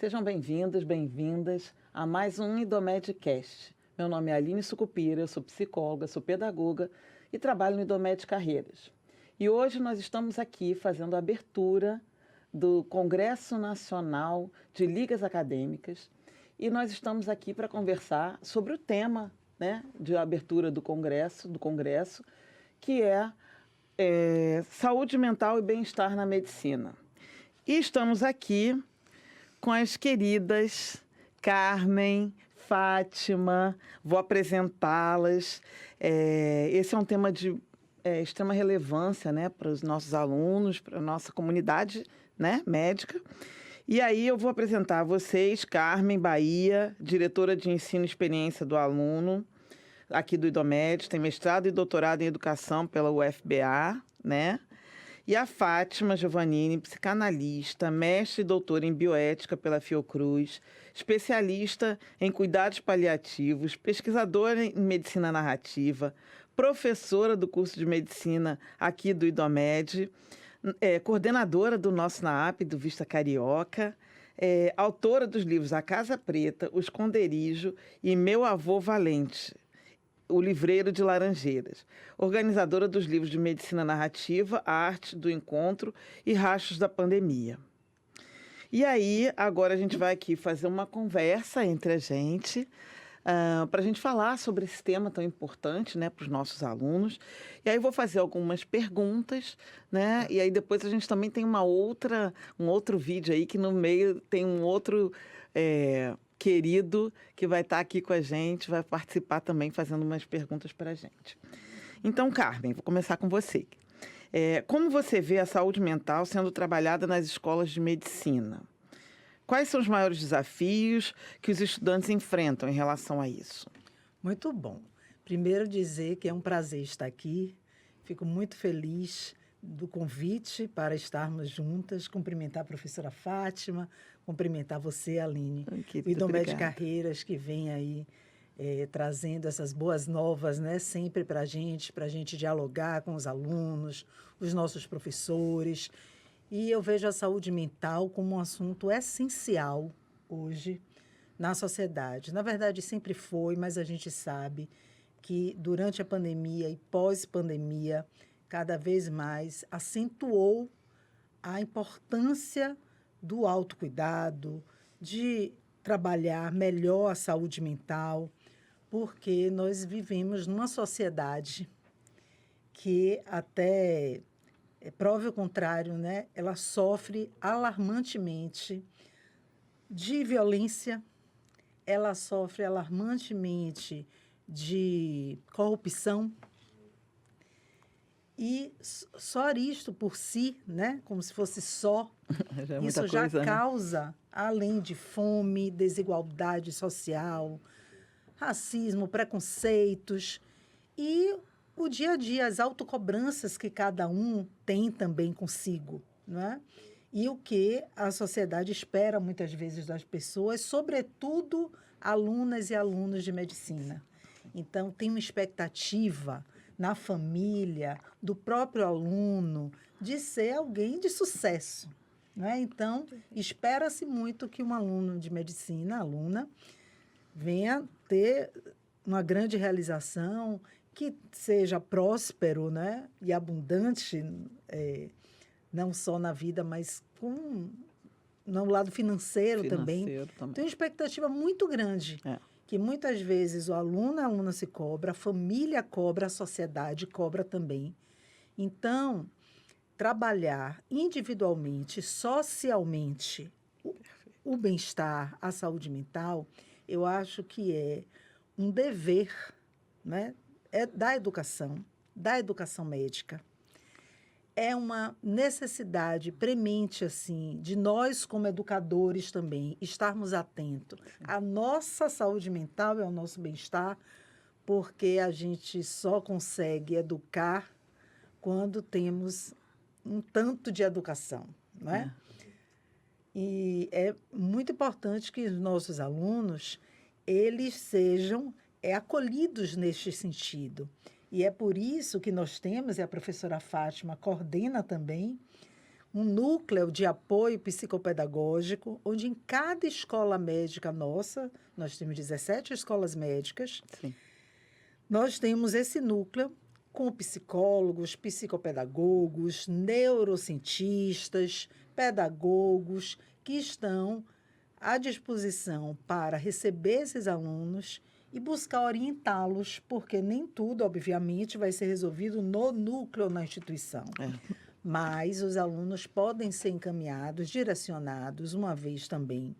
Sejam bem-vindos, bem-vindas a mais um IDOMEDcast. Meu nome é Aline Sucupira, eu sou psicóloga, sou pedagoga e trabalho no IDOMED Carreiras. E hoje nós estamos aqui fazendo a abertura do Congresso Nacional de Ligas Acadêmicas e nós estamos aqui para conversar sobre o tema, de abertura do congresso, que é saúde mental e bem-estar na medicina. E estamos aqui com as queridas Carmen, Fátima, vou apresentá-las. Esse é um tema de extrema relevância, para os nossos alunos, para a nossa comunidade, médica. E aí eu vou apresentar a vocês, Carmen Bahia, diretora de ensino e experiência do aluno, aqui do IDOMED, tem mestrado e doutorado em educação pela UFBA, E a Fátima Giovannini, psicanalista, mestre e doutora em bioética pela Fiocruz, especialista em cuidados paliativos, pesquisadora em medicina narrativa, professora do curso de medicina aqui do IDOMED, coordenadora do nosso NAAP, do Vista Carioca, autora dos livros A Casa Preta, O Esconderijo e Meu Avô Valente, O Livreiro de Laranjeiras, organizadora dos livros de Medicina Narrativa, A Arte do Encontro e Rastros da Pandemia. E aí, agora a gente vai aqui fazer uma conversa entre a gente, para a gente falar sobre esse tema tão importante, para os nossos alunos. E aí vou fazer algumas perguntas, E aí depois a gente também tem um outro vídeo aí, que no meio tem um outro querido que vai estar aqui com a gente, vai participar também fazendo umas perguntas para a gente. Então, Carmen, vou começar com você. Como você vê a saúde mental sendo trabalhada nas escolas de medicina? Quais são os maiores desafios que os estudantes enfrentam em relação a isso? Muito bom. Primeiro dizer que é um prazer estar aqui. Fico muito feliz do convite para estarmos juntas, cumprimentar a professora Fátima, cumprimentar você, Aline, o IDOMED Carreiras, que vem aí trazendo essas boas novas, sempre para a gente dialogar com os alunos, os nossos professores. E eu vejo a saúde mental como um assunto essencial hoje na sociedade. Na verdade, sempre foi, mas a gente sabe que durante a pandemia e pós-pandemia, cada vez mais acentuou a importância do autocuidado, de trabalhar melhor a saúde mental, porque nós vivemos numa sociedade que até prove o contrário, ela sofre alarmantemente de violência, ela sofre alarmantemente de corrupção. E só isto por si, como se fosse só, isso já causa, além de fome, desigualdade social, racismo, preconceitos e o dia a dia, as autocobranças que cada um tem também consigo, E o que a sociedade espera muitas vezes das pessoas, sobretudo alunas e alunos de medicina. Então, tem uma expectativa na família, do próprio aluno, de ser alguém de sucesso. Então, espera-se muito que um aluno de medicina, aluna, venha ter uma grande realização, que seja próspero, e abundante, não só na vida, mas no lado financeiro também. Tem uma expectativa muito grande, que muitas vezes o aluno, a aluna se cobra, a família cobra, a sociedade cobra também. Então, trabalhar individualmente, socialmente, o bem-estar, a saúde mental, eu acho que é um dever, da educação médica. É uma necessidade premente, assim, de nós, como educadores também, estarmos atentos à nossa saúde mental e ao nosso bem-estar, porque a gente só consegue educar quando temos um tanto de educação, E é muito importante que os nossos alunos, eles sejam acolhidos neste sentido. E é por isso que nós temos, e a professora Fátima coordena também, um núcleo de apoio psicopedagógico, onde em cada escola médica nossa, nós temos 17 escolas médicas, Sim. nós temos esse núcleo com psicólogos, psicopedagogos, neurocientistas, pedagogos que estão à disposição para receber esses alunos e buscar orientá-los, porque nem tudo, obviamente, vai ser resolvido no núcleo, na instituição. Mas os alunos podem ser encaminhados, direcionados, uma vez também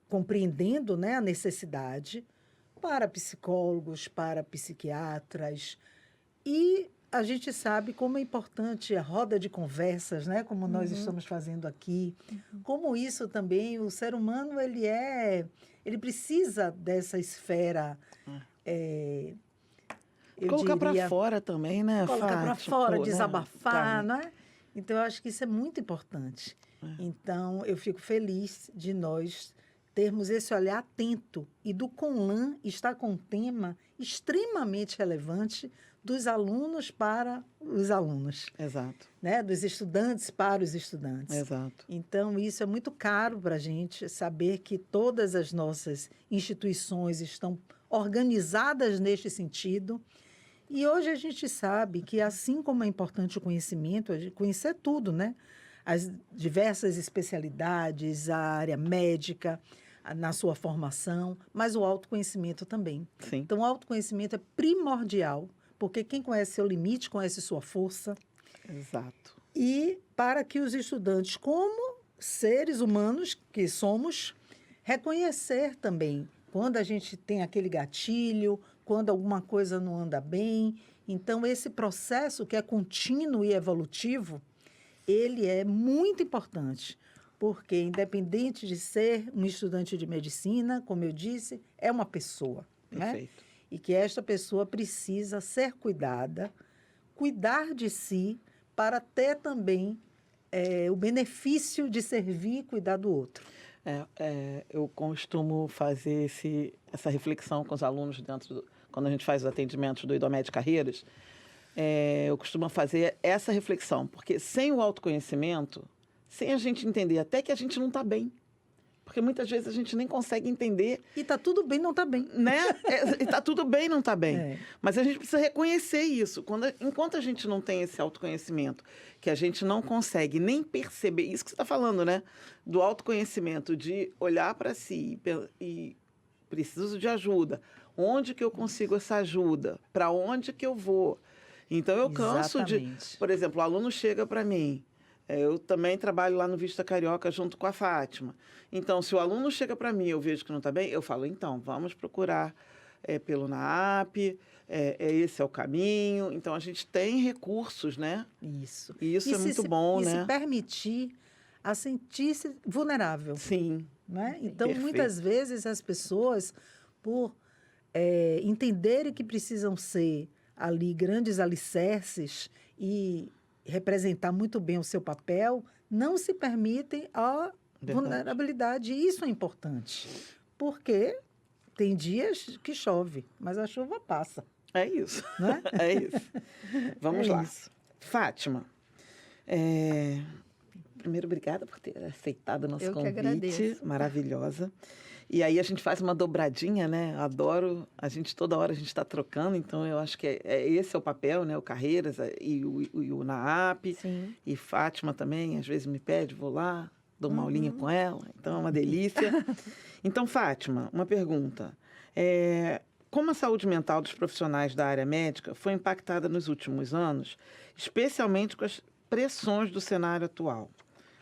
compreendendo, né, a necessidade, para psicólogos, para psiquiatras. E a gente sabe como é importante a roda de conversas, né, como nós estamos fazendo aqui, como isso também, o ser humano, ele precisa dessa esfera, colocar para fora também, né, colocar para fora, desabafar, né? não é? Então, eu acho que isso é muito importante. Então, eu fico feliz de nós termos esse olhar atento e do Conlan estar com um tema extremamente relevante dos alunos para os alunos. Exato. Né? Dos estudantes para os estudantes. Exato. Então, isso é muito caro para a gente, saber que todas as nossas instituições estão organizadas neste sentido. E hoje a gente sabe que, assim como é importante o conhecimento, a gente conhecer tudo, né? As diversas especialidades, a área médica, na sua formação, mas o autoconhecimento também. Sim. Então, o autoconhecimento é primordial, porque quem conhece seu limite, conhece sua força. Exato. E para que os estudantes, como seres humanos que somos, reconhecer também quando a gente tem aquele gatilho, quando alguma coisa não anda bem. Então, esse processo que é contínuo e evolutivo, ele é muito importante, porque independente de ser um estudante de medicina, como eu disse, é uma pessoa, né? E que esta pessoa precisa ser cuidada, cuidar de si, para ter também o benefício de servir e cuidar do outro. Eu costumo fazer essa reflexão com os alunos quando a gente faz os atendimentos do IDOMED Carreiras. Eu costumo fazer essa reflexão, porque sem o autoconhecimento, sem a gente entender até que a gente não está bem, porque muitas vezes a gente nem consegue entender. E está tudo bem não está bem. Né? Está tudo bem não está bem. Mas a gente precisa reconhecer isso. Enquanto a gente não tem esse autoconhecimento, que a gente não consegue nem perceber, isso que você está falando, né? Do autoconhecimento, de olhar para si e preciso de ajuda. Onde que eu consigo essa ajuda? Para onde que eu vou? Então, eu canso por exemplo, o aluno chega para mim, eu também trabalho lá no Vista Carioca junto com a Fátima. Então, se o aluno chega para mim e eu vejo que não está bem, eu falo, então, vamos procurar pelo NAAP, esse é o caminho. Então, a gente tem recursos, né? Isso. E isso é muito bom, né? E se permitir a sentir-se vulnerável. Sim. Né? Então, muitas vezes, as pessoas, por entenderem que precisam ser ali grandes alicerces e representar muito bem o seu papel, não se permitem a vulnerabilidade. E isso é importante, porque tem dias que chove, mas a chuva passa. É isso. Né? É isso. Vamos lá. Isso. Fátima, primeiro, obrigada por ter aceitado o nosso convite. Eu que agradeço. Maravilhosa. E aí a gente faz uma dobradinha, né? Adoro, toda hora a gente está trocando, então eu acho que esse é o papel, né? O Carreiras e o NAAP. Sim. E Fátima também, às vezes me pede, vou lá, dou uma aulinha com ela, então é uma delícia. Então, Fátima, uma pergunta. Como a saúde mental dos profissionais da área médica foi impactada nos últimos anos, especialmente com as pressões do cenário atual?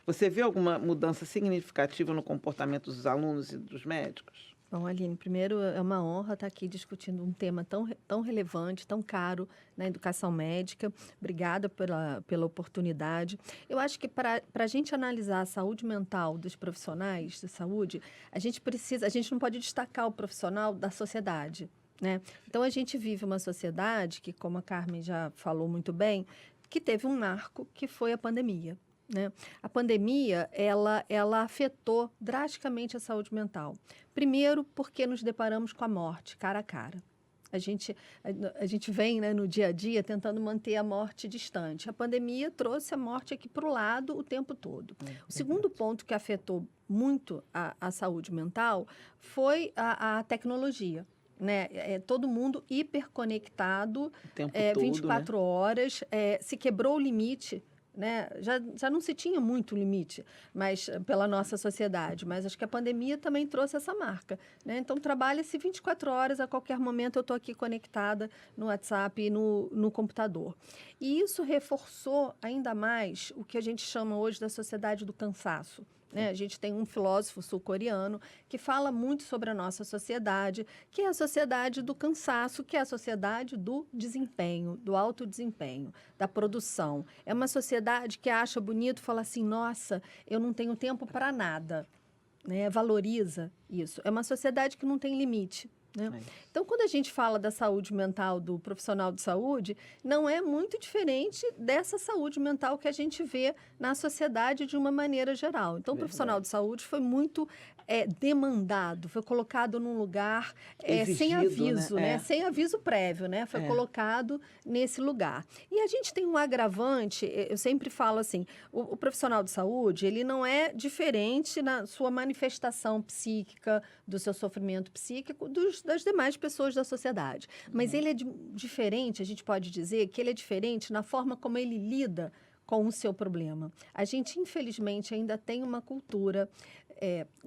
Você vê alguma mudança significativa no comportamento dos alunos e dos médicos? Bom, Aline, primeiro é uma honra estar aqui discutindo um tema tão relevante, tão caro na educação médica. Obrigada pela oportunidade. Eu acho que para a gente analisar a saúde mental dos profissionais de saúde, a gente não pode destacar o profissional da sociedade, né? Então, a gente vive uma sociedade que, como a Carmen já falou muito bem, que teve um marco que foi a pandemia. Né? A pandemia, ela afetou drasticamente a saúde mental. Primeiro, porque nos deparamos com a morte, cara a cara. A gente vem, né, no dia a dia tentando manter a morte distante. A pandemia trouxe a morte aqui para o lado o tempo todo. O segundo ponto que afetou muito a saúde mental foi a tecnologia. Né? Todo mundo hiperconectado, O tempo 24 todo, né? horas, se quebrou o limite. Né? Já não se tinha muito limite mas pela nossa sociedade, mas acho que a pandemia também trouxe essa marca. Né? Então, trabalha-se 24 horas, a qualquer momento eu estou aqui conectada no WhatsApp e no computador. E isso reforçou ainda mais o que a gente chama hoje da sociedade do cansaço. Né? A gente tem um filósofo sul-coreano que fala muito sobre a nossa sociedade, que é a sociedade do cansaço, que é a sociedade do desempenho, do alto desempenho, da produção. É uma sociedade que acha bonito falar assim, nossa, eu não tenho tempo para nada. Né? Valoriza isso. É uma sociedade que não tem limite. Né? Então, quando a gente fala da saúde mental do profissional de saúde, não é muito diferente dessa saúde mental que a gente vê na sociedade de uma maneira geral. Então, o profissional de saúde foi muito demandado, foi colocado num lugar sem aviso, né? Sem aviso prévio, né? Foi colocado nesse lugar. E a gente tem um agravante, eu sempre falo assim, o profissional de saúde, ele não é diferente na sua manifestação psíquica, do seu sofrimento psíquico, das demais pessoas da sociedade. Mas ele é diferente, a gente pode dizer que ele é diferente na forma como ele lida com o seu problema. A gente, infelizmente, ainda tem uma cultura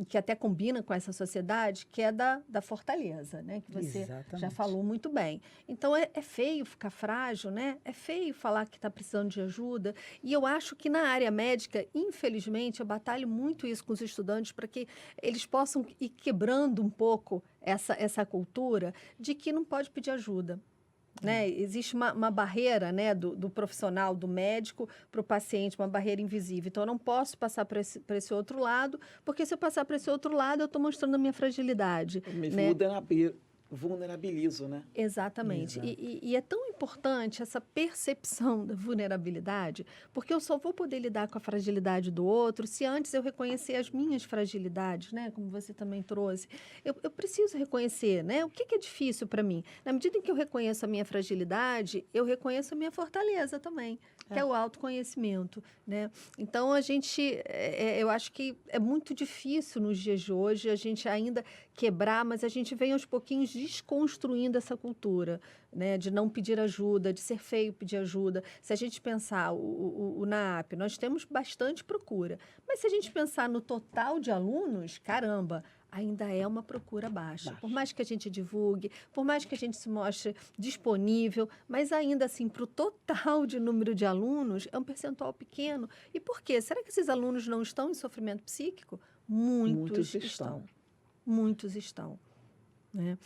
que até combina com essa sociedade, que é da fortaleza, né? Que você já falou muito bem. Então, é feio ficar frágil, né? É feio falar que está precisando de ajuda. E eu acho que na área médica, infelizmente, eu batalho muito isso com os estudantes para que eles possam ir quebrando um pouco essa cultura de que não pode pedir ajuda. Né? Existe uma barreira, né, do profissional, do médico para o paciente, uma barreira invisível. Então, eu não posso passar para esse outro lado, porque se eu passar para esse outro lado, eu estou mostrando a minha fragilidade. Eu me vulnerabilizo, né? Exatamente. E é tão importante essa percepção da vulnerabilidade, porque eu só vou poder lidar com a fragilidade do outro se antes eu reconhecer as minhas fragilidades, né? Como você também trouxe. Eu preciso reconhecer, né? O que é difícil para mim? Na medida em que eu reconheço a minha fragilidade, eu reconheço a minha fortaleza também, que é o autoconhecimento, né? Então, eu acho que é muito difícil nos dias de hoje a gente ainda quebrar, mas a gente vem aos pouquinhos desconstruindo essa cultura, né, de não pedir ajuda, de ser feio pedir ajuda. Se a gente pensar o NAAP, nós temos bastante procura, mas se a gente pensar no total de alunos, caramba, ainda é uma procura baixa. Por mais que a gente divulgue, por mais que a gente se mostre disponível, mas ainda assim, para o total de número de alunos, é um percentual pequeno. E por quê? Será que esses alunos não estão em sofrimento psíquico? Muitos estão. Muitos estão. Né?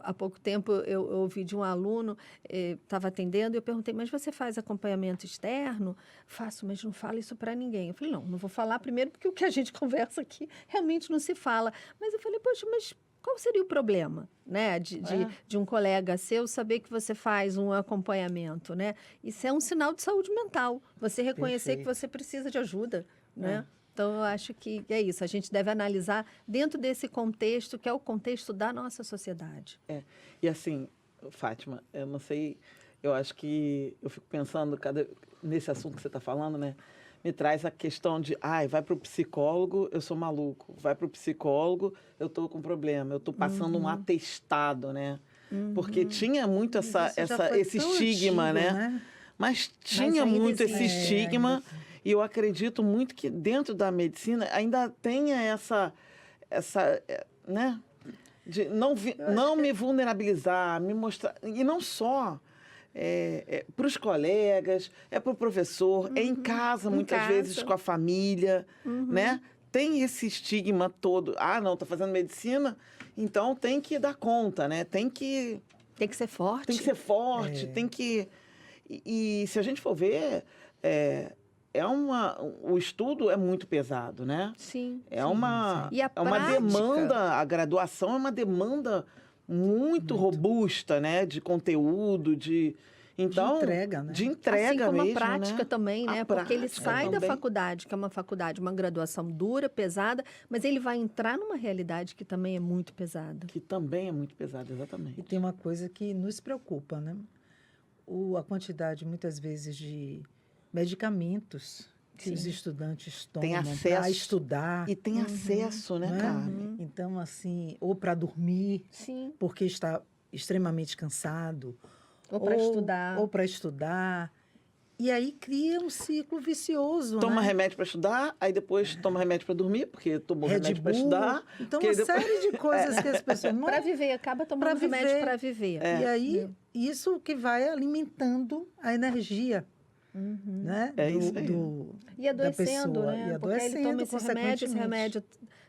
Há pouco tempo eu ouvi de um aluno, estava atendendo, e eu perguntei, mas você faz acompanhamento externo? Faço, mas não fala isso para ninguém. Eu falei, não vou falar primeiro, porque o que a gente conversa aqui realmente não se fala. Mas eu falei, poxa, mas qual seria o problema, né, de um colega seu saber que você faz um acompanhamento, né? Isso é um sinal de saúde mental, você reconhecer que você precisa de ajuda, né? Então, eu acho que é isso. A gente deve analisar dentro desse contexto, que é o contexto da nossa sociedade. E assim, Fátima, eu não sei, eu acho que eu fico pensando nesse assunto que você está falando, né? Me traz a questão de, vai para o psicólogo, eu sou maluco. Vai para o psicólogo, eu estou com problema. Eu estou passando um atestado, né? Porque tinha muito esse estigma, antigo, né? Mas tinha muito esse estigma. E eu acredito muito que dentro da medicina ainda tenha essa né? De não me vulnerabilizar, me mostrar. E não só para os colegas, para o professor, é em casa, muitas vezes com a família, né? Tem esse estigma todo. Não, está fazendo medicina, então tem que dar conta, né? Tem que ser forte. Tem que ser forte, tem que... E se a gente for ver... o estudo é muito pesado, né? Sim. Uma prática... demanda, a graduação é uma demanda muito robusta, né? De conteúdo, Então, de entrega, né? De entrega assim como mesmo, a prática né? também, né? Porque ele sai da faculdade, que é uma faculdade, uma graduação dura, pesada, mas ele vai entrar numa realidade que também é muito pesada. Que também é muito pesada, exatamente. E tem uma coisa que nos preocupa, né? A quantidade, muitas vezes, de medicamentos que os estudantes tomam para estudar. E tem acesso, né, Carmen? Então, assim, ou para dormir, porque está extremamente cansado. Ou para estudar. Ou para estudar. E aí cria um ciclo vicioso, Toma né? remédio para estudar, aí depois toma remédio para dormir, porque tomou remédio para estudar. Então, uma série de coisas que as pessoas... Para viver, acaba tomando remédio para viver. E aí, isso que vai alimentando a energia, né? Isso aí. E adoecendo, né? E porque aí ele toma esse remédio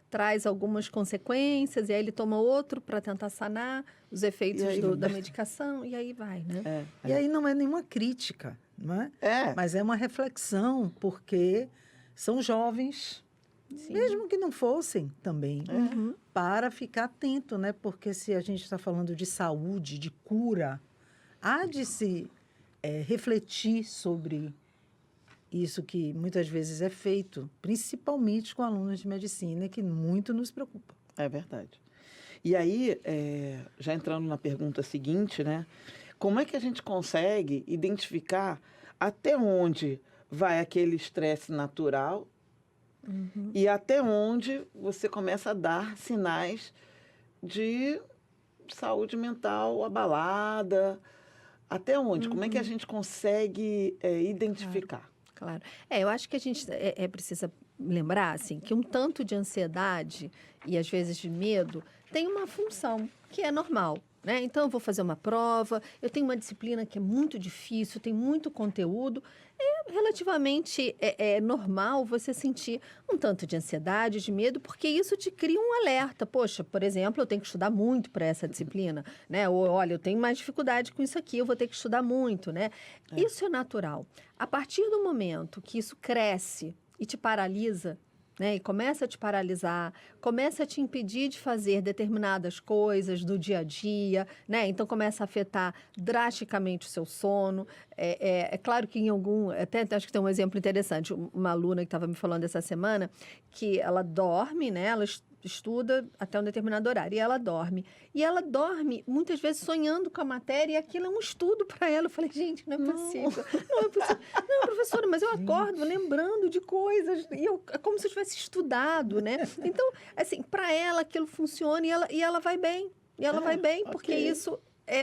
traz algumas consequências, e aí ele toma outro para tentar sanar os efeitos da medicação, e aí vai, né? E aí não é nenhuma crítica, não é? Mas é uma reflexão, porque são jovens, mesmo que não fossem também, para ficar atento, né? Porque se a gente está falando de saúde, de cura, há de se refletir sobre isso que muitas vezes é feito, principalmente com alunos de medicina, que muito nos preocupa. É verdade. E aí, já entrando na pergunta seguinte, né? Como é que a gente consegue identificar até onde vai aquele estresse natural e até onde você começa a dar sinais de saúde mental abalada? Até onde? Como é que a gente consegue identificar? Claro. Eu acho que a gente precisa lembrar, assim, que um tanto de ansiedade e, às vezes, de medo tem uma função que é normal, né? Então, eu vou fazer uma prova, eu tenho uma disciplina que é muito difícil, tem muito conteúdo. É relativamente normal você sentir um tanto de ansiedade, de medo, porque isso te cria um alerta. Poxa, por exemplo, eu tenho que estudar muito para essa disciplina, né? Ou, olha, eu tenho mais dificuldade com isso aqui, eu vou ter que estudar muito, né? Isso é natural. A partir do momento que isso cresce e te paralisa, né, e começa a te paralisar, começa a te impedir de fazer determinadas coisas do dia a dia, né? Então começa a afetar drasticamente o seu sono. É claro que até acho que tem um exemplo interessante, uma aluna que estava me falando essa semana, que ela dorme, né? Ela estuda até um determinado horário, e ela dorme. E ela dorme, muitas vezes, sonhando com a matéria, e aquilo é um estudo para ela. Eu falei, gente, não é possível. Não é possível. Não, professora, mas eu acordo lembrando de coisas, e é como se eu tivesse estudado, né? Então, assim, para ela aquilo funciona e ela vai bem. E ela vai bem, porque isso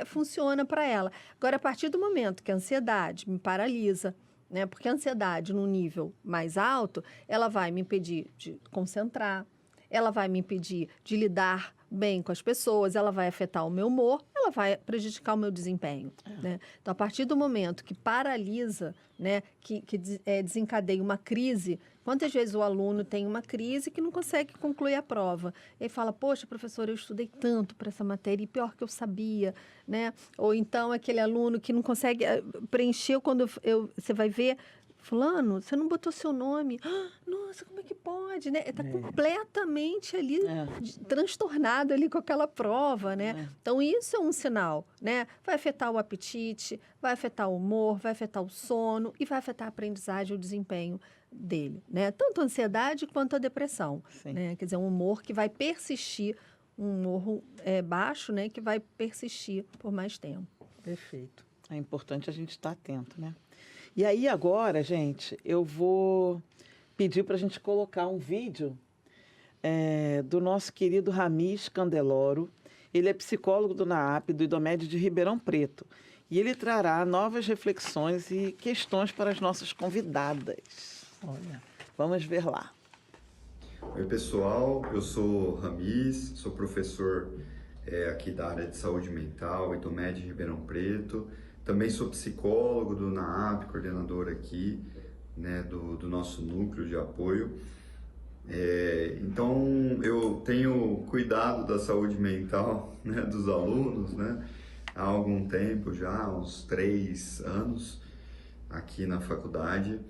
funciona para ela. Agora, a partir do momento que a ansiedade me paralisa, né? Porque a ansiedade, num nível mais alto, ela vai me impedir de concentrar, ela vai me impedir de lidar bem com as pessoas, ela vai afetar o meu humor, ela vai prejudicar o meu desempenho, né? Então, a partir do momento que paralisa, né, que desencadeia uma crise, quantas vezes o aluno tem uma crise que não consegue concluir a prova? Ele fala, poxa, professora, eu estudei tanto para essa matéria e pior que eu sabia, né? Ou então aquele aluno que não consegue preencher quando você vai ver... Fulano, você não botou seu nome. Nossa, como é que pode, né? Está completamente ali, transtornado ali com aquela prova, né? Então, isso é um sinal, né? Vai afetar o apetite, vai afetar o humor, vai afetar o sono e vai afetar a aprendizagem e o desempenho dele, né? Tanto a ansiedade quanto a depressão, né? Quer dizer, um humor que vai persistir, um humor baixo, né? Que vai persistir por mais tempo. Perfeito. É importante a gente estar atento, né? E aí agora, gente, eu vou pedir para a gente colocar um vídeo do nosso querido Ramis Candeloro. Ele é psicólogo do NAAP, do IDOMED de Ribeirão Preto. E ele trará novas reflexões e questões para as nossas convidadas. Olha. Vamos ver lá. Oi, pessoal. Eu sou Ramis, sou professor aqui da área de saúde mental, IDOMED de Ribeirão Preto. Também sou psicólogo do NAAP, coordenador aqui, né, do nosso núcleo de apoio. Então, eu tenho cuidado da saúde mental, né, dos alunos, né, há algum tempo já, uns 3 anos, aqui na faculdade.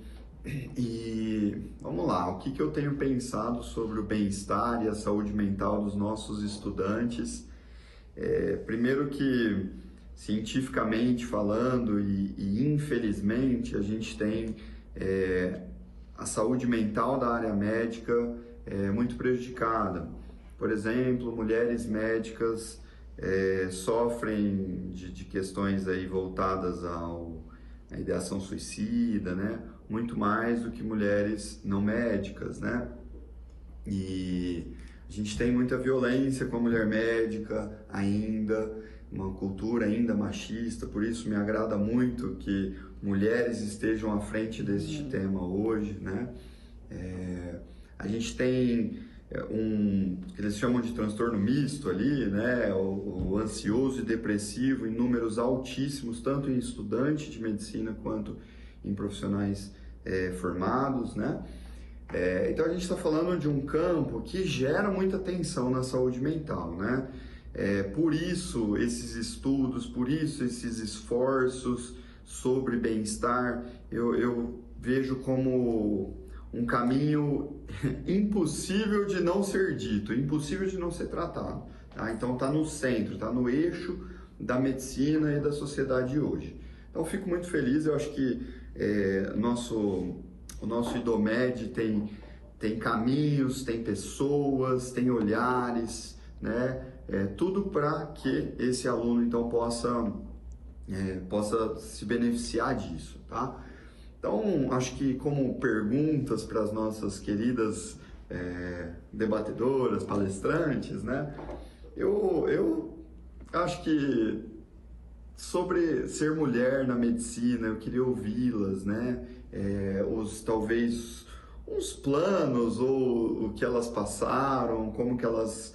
E vamos lá, o que eu tenho pensado sobre o bem-estar e a saúde mental dos nossos estudantes? Primeiro que cientificamente falando e infelizmente a gente tem a saúde mental da área médica muito prejudicada. Por exemplo, mulheres médicas sofrem de questões aí voltadas à ideação suicida, né? Muito mais do que mulheres não médicas, né? E a gente tem muita violência com a mulher médica ainda, uma cultura ainda machista, por isso me agrada muito que mulheres estejam à frente deste tema hoje, né? A gente tem que eles chamam de transtorno misto ali, né? O ansioso e depressivo em números altíssimos, tanto em estudantes de medicina quanto em profissionais formados, né? Então a gente está falando de um campo que gera muita tensão na saúde mental, né? Por isso esses estudos, por isso esses esforços sobre bem-estar, eu vejo como um caminho impossível de não ser dito, impossível de não ser tratado. Tá? Então está no centro, está no eixo da medicina e da sociedade hoje. Então fico muito feliz, eu acho que o nosso IDOMED tem caminhos, tem pessoas, tem olhares, né? Tudo para que esse aluno então possa se beneficiar disso, tá? Então, acho que como perguntas para as nossas queridas debatedoras, palestrantes, né? Eu acho que sobre ser mulher na medicina, eu queria ouvi-las, né? Talvez uns planos ou o que elas passaram, como que elas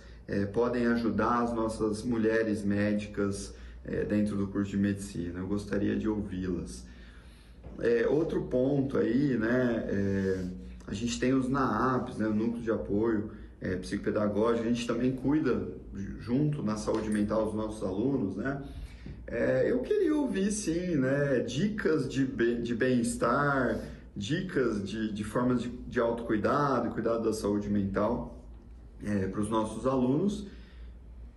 podem ajudar as nossas mulheres médicas dentro do curso de medicina. Eu gostaria de ouvi-las. Outro ponto aí, né? A gente tem os NAAPs, né? O Núcleo de Apoio Psicopedagógico. A gente também cuida junto na saúde mental dos nossos alunos, né? Eu queria ouvir, sim, né, dicas de bem-estar, dicas de formas de autocuidado e cuidado da saúde mental para os nossos alunos.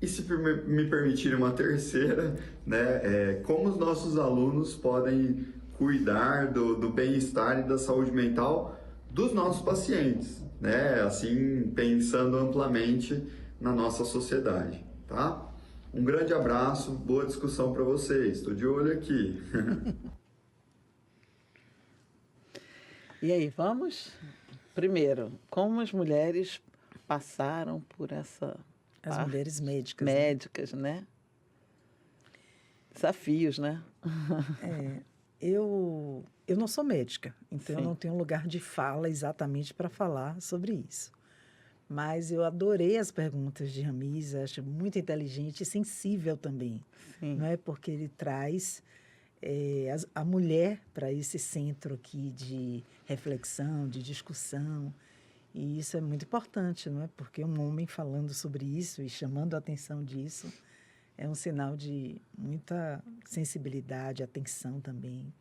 E se me permitirem uma terceira, né, como os nossos alunos podem cuidar do bem-estar e da saúde mental dos nossos pacientes, né, assim, pensando amplamente na nossa sociedade, tá? Um grande abraço, boa discussão para vocês. Estou de olho aqui. E aí, vamos? Primeiro, como as mulheres passaram por essa... As mulheres médicas. Médicas, né? Desafios, né? Eu não sou médica, então Sim. eu não tenho lugar de fala exatamente para falar sobre isso. Mas eu adorei as perguntas de Ramiz, acho muito inteligente e sensível também. Sim. Não é? Porque ele traz a mulher para esse centro aqui de reflexão, de discussão. E isso é muito importante, não é? Porque um homem falando sobre isso e chamando a atenção disso é um sinal de muita sensibilidade, atenção também.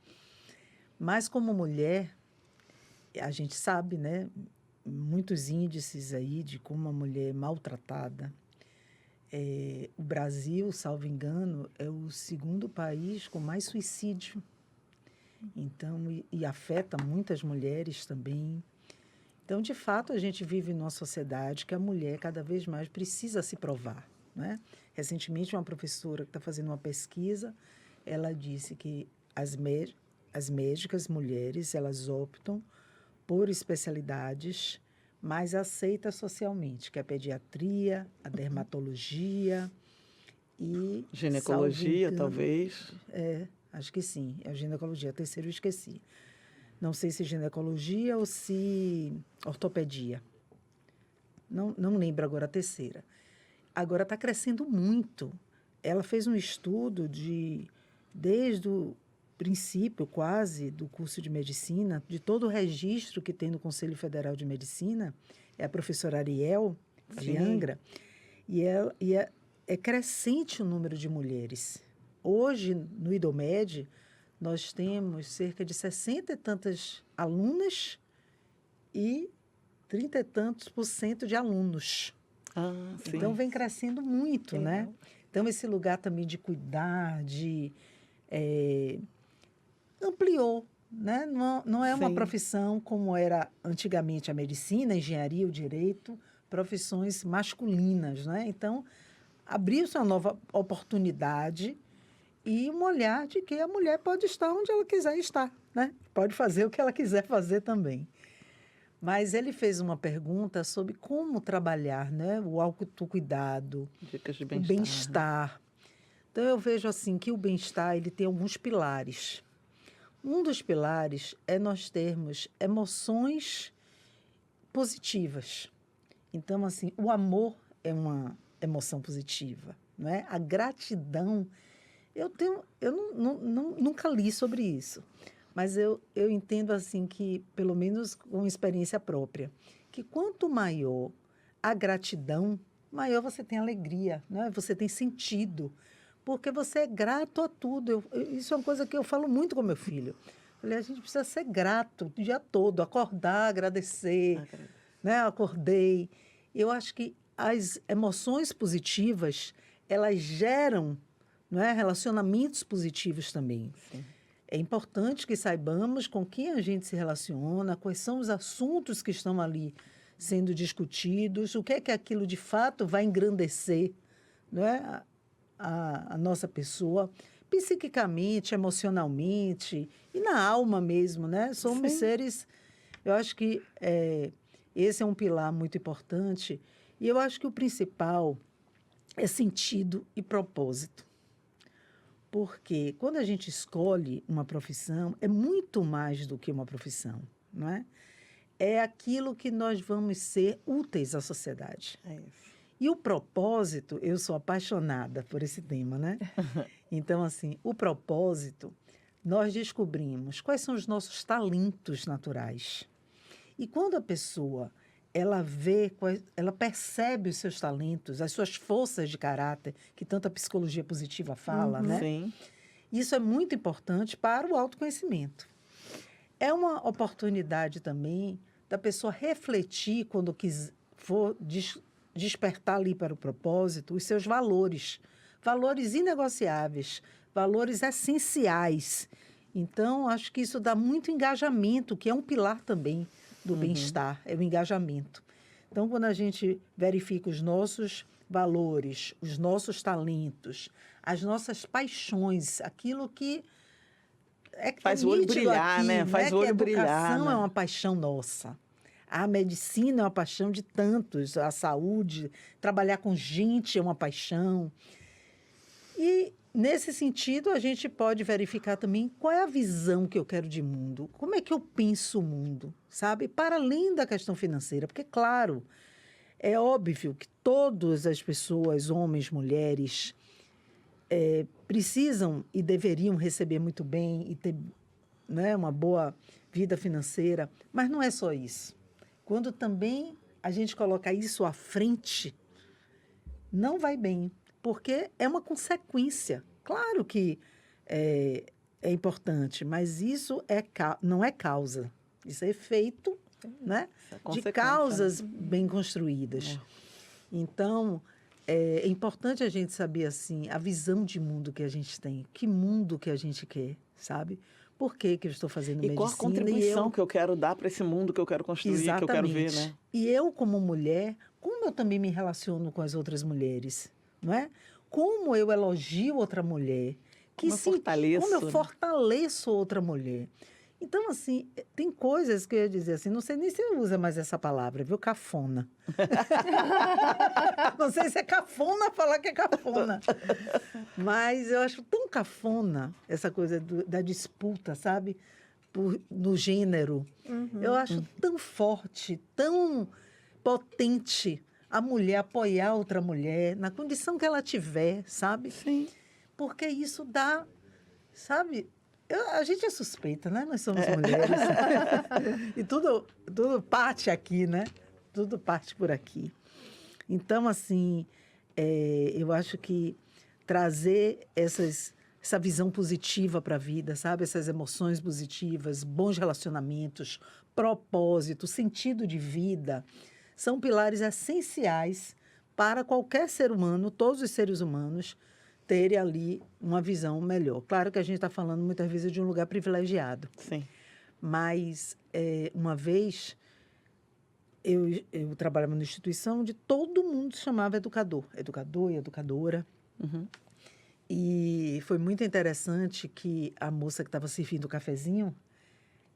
Mas como mulher, a gente sabe, né? Muitos índices aí de como a mulher é maltratada. O Brasil, salvo engano, é o segundo país com mais suicídio. Então, e afeta muitas mulheres também. Então, de fato, a gente vive numa sociedade que a mulher cada vez mais precisa se provar, né? Recentemente, uma professora que está fazendo uma pesquisa, ela disse que as médicas mulheres, elas optam por especialidades mais aceitas socialmente, que é a pediatria, a dermatologia e... Ginecologia, talvez. Acho que sim, é a ginecologia. A terceira eu esqueci. Não sei se ginecologia ou se ortopedia. Não lembro agora a terceira. Agora está crescendo muito. Ela fez um estudo desde o princípio quase do curso de medicina, de todo o registro que tem no Conselho Federal de Medicina, é a professora Ariel de Angra, e é crescente o número de mulheres. Hoje, no IDOMED, nós temos cerca de 60 e tantas alunas e 30 e tantos % de alunos. Sim. Então, vem crescendo muito, Legal. né? Então, esse lugar também de cuidar, ampliou, né? Não é uma profissão como era antigamente a medicina, a engenharia, o direito, profissões masculinas, né? Então, abriu-se uma nova oportunidade e um olhar de que a mulher pode estar onde ela quiser estar, né? Pode fazer o que ela quiser fazer também. Mas ele fez uma pergunta sobre como trabalhar, né? O autocuidado, Dicas de o bem-estar. bem-estar. Então, eu vejo assim que o bem-estar ele tem alguns pilares. Um dos pilares é nós termos emoções positivas. Então, assim, o amor é uma emoção positiva, não é? A gratidão, eu nunca li sobre isso, mas eu entendo assim que, pelo menos com experiência própria, que quanto maior a gratidão, maior você tem alegria, né? Você tem sentido, porque você é grato a tudo. Isso é uma coisa que eu falo muito com meu filho. Falei, a gente precisa ser grato o dia todo, acordar, agradecer, né? Acordei. Eu acho que as emoções positivas, elas geram, não é, relacionamentos positivos também. Sim. É importante que saibamos com quem a gente se relaciona, quais são os assuntos que estão ali sendo discutidos, o que é que aquilo de fato vai engrandecer, não é, a nossa pessoa, psiquicamente, emocionalmente e na alma mesmo, né? Somos seres, eu acho que esse é um pilar muito importante. E eu acho que o principal é sentido e propósito. Porque quando a gente escolhe uma profissão, é muito mais do que uma profissão, não é? É aquilo que nós vamos ser úteis à sociedade. É isso. E o propósito, eu sou apaixonada por esse tema, né? Então, assim, o propósito, nós descobrimos quais são os nossos talentos naturais. E quando a pessoa ela ela percebe os seus talentos, as suas forças de caráter, que tanto a psicologia positiva fala, né? Sim. Isso é muito importante para o autoconhecimento. É uma oportunidade também da pessoa refletir quando for despertar ali para o propósito, os seus valores, valores inegociáveis, valores essenciais. Então, acho que isso dá muito engajamento, que é um pilar também do bem-estar, é o engajamento. Então, quando a gente verifica os nossos valores, os nossos talentos, as nossas paixões, aquilo que faz o olho brilhar, aqui, né? Faz o olho brilhar. A educação é uma paixão nossa. A medicina é uma paixão de tantos, a saúde, trabalhar com gente é uma paixão. E, nesse sentido, a gente pode verificar também qual é a visão que eu quero de mundo, como é que eu penso o mundo, sabe? Para além da questão financeira, porque, claro, é óbvio que todas as pessoas, homens, mulheres, precisam e deveriam receber muito bem e ter, né, uma boa vida financeira, mas não é só isso. Quando também a gente coloca isso à frente, não vai bem, porque é uma consequência. Claro que é importante, mas isso não é causa. Isso é efeito, né, de causas bem construídas. Então, é importante a gente saber assim, a visão de mundo que a gente tem, que mundo que a gente quer, sabe? Por que eu estou fazendo medicina? E qual a contribuição que eu quero dar para esse mundo que eu quero construir, que eu quero ver, né? E eu, como mulher, como eu também me relaciono com as outras mulheres, não é? Como eu elogio outra mulher, como eu fortaleço outra mulher. Então, assim, tem coisas que eu ia dizer assim, não sei nem se usa mais essa palavra, viu? Cafona. Não sei se é cafona falar que é cafona. Mas eu acho tão cafona essa coisa da disputa, sabe? No gênero. Eu acho tão forte, tão potente a mulher apoiar outra mulher na condição que ela tiver, sabe? Sim. Porque isso dá, sabe? A gente é suspeita, né? Nós somos mulheres. E tudo parte aqui, né? Tudo parte por aqui. Então, assim, eu acho que trazer essa visão positiva para a vida, sabe? Essas emoções positivas, bons relacionamentos, propósito, sentido de vida, são pilares essenciais para qualquer ser humano, todos os seres humanos, terem ali uma visão melhor. Claro que a gente está falando muitas vezes de um lugar privilegiado. Sim. Mas, uma vez, eu trabalhava numa instituição onde todo mundo chamava educador e educadora. Uhum. E foi muito interessante que a moça que estava servindo o cafezinho,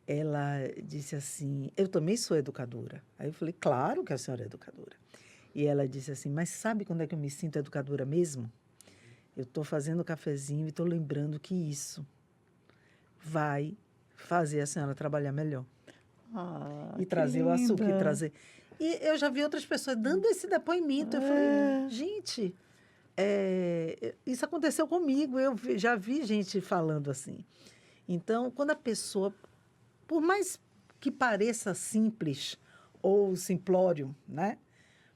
ela disse assim, eu também sou educadora. Aí eu falei, claro que a senhora é educadora. E ela disse assim, mas sabe quando é que eu me sinto educadora mesmo? Eu estou fazendo o cafezinho e estou lembrando que isso vai fazer a senhora trabalhar melhor. E trazer o açúcar, e trazer... E eu já vi outras pessoas dando esse depoimento. Eu falei, gente, isso aconteceu comigo. Eu já vi gente falando assim. Então, quando a pessoa, por mais que pareça simples ou simplório, né?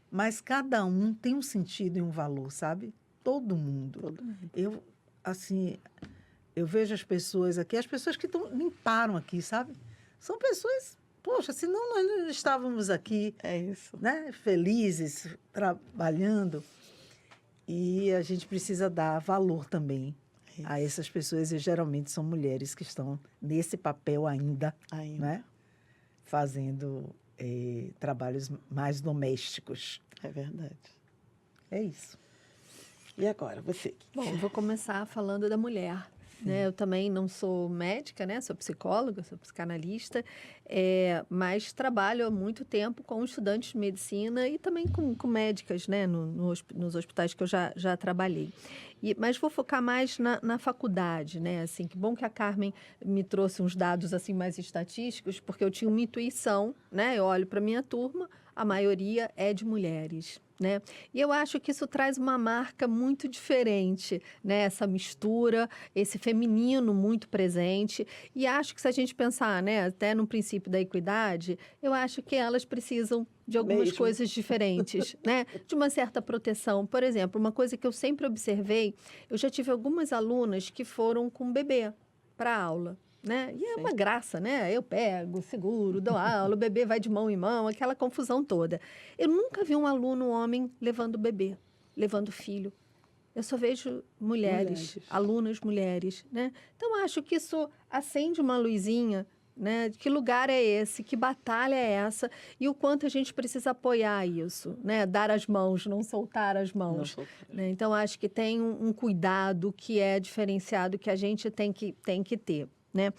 Mas cada um tem um sentido e um valor, sabe? Todo mundo. Eu vejo as pessoas aqui, as pessoas que limparam aqui, sabe? São pessoas, poxa, senão nós não estávamos aqui, né? Felizes, trabalhando. E a gente precisa dar valor também a essas pessoas, e geralmente são mulheres que estão nesse papel ainda. Né? Fazendo trabalhos mais domésticos. É verdade. É isso. E agora, você? Bom, vou começar falando da mulher. Né? Eu também não sou médica, né? Sou psicóloga, sou psicanalista, mas trabalho há muito tempo com estudantes de medicina e também com médicas, né? Nos hospitais que eu já trabalhei. Mas vou focar mais na faculdade, né? Assim, que bom que a Carmen me trouxe uns dados assim mais estatísticos, porque eu tinha uma intuição, né? Eu olho para a minha turma, a maioria é de mulheres. Né? E eu acho que isso traz uma marca muito diferente, né? Essa mistura, esse feminino muito presente. E acho que se a gente pensar, né, até no princípio da equidade, eu acho que elas precisam de algumas coisas diferentes, né? De uma certa proteção. Por exemplo, uma coisa que eu sempre observei, eu já tive algumas alunas que foram com bebê para a aula. Né? E é uma graça, né? Eu pego, seguro, dou aula, o bebê vai de mão em mão, aquela confusão toda. Eu nunca vi um aluno homem levando bebê, levando filho. Eu só vejo mulheres. Alunas mulheres, né? Então, acho que isso acende uma luzinha, né? Que lugar é esse? Que batalha é essa? E o quanto a gente precisa apoiar isso, né? Dar as mãos, não soltar as mãos. Né? Então, acho que tem um cuidado que é diferenciado, que a gente tem que ter. Né?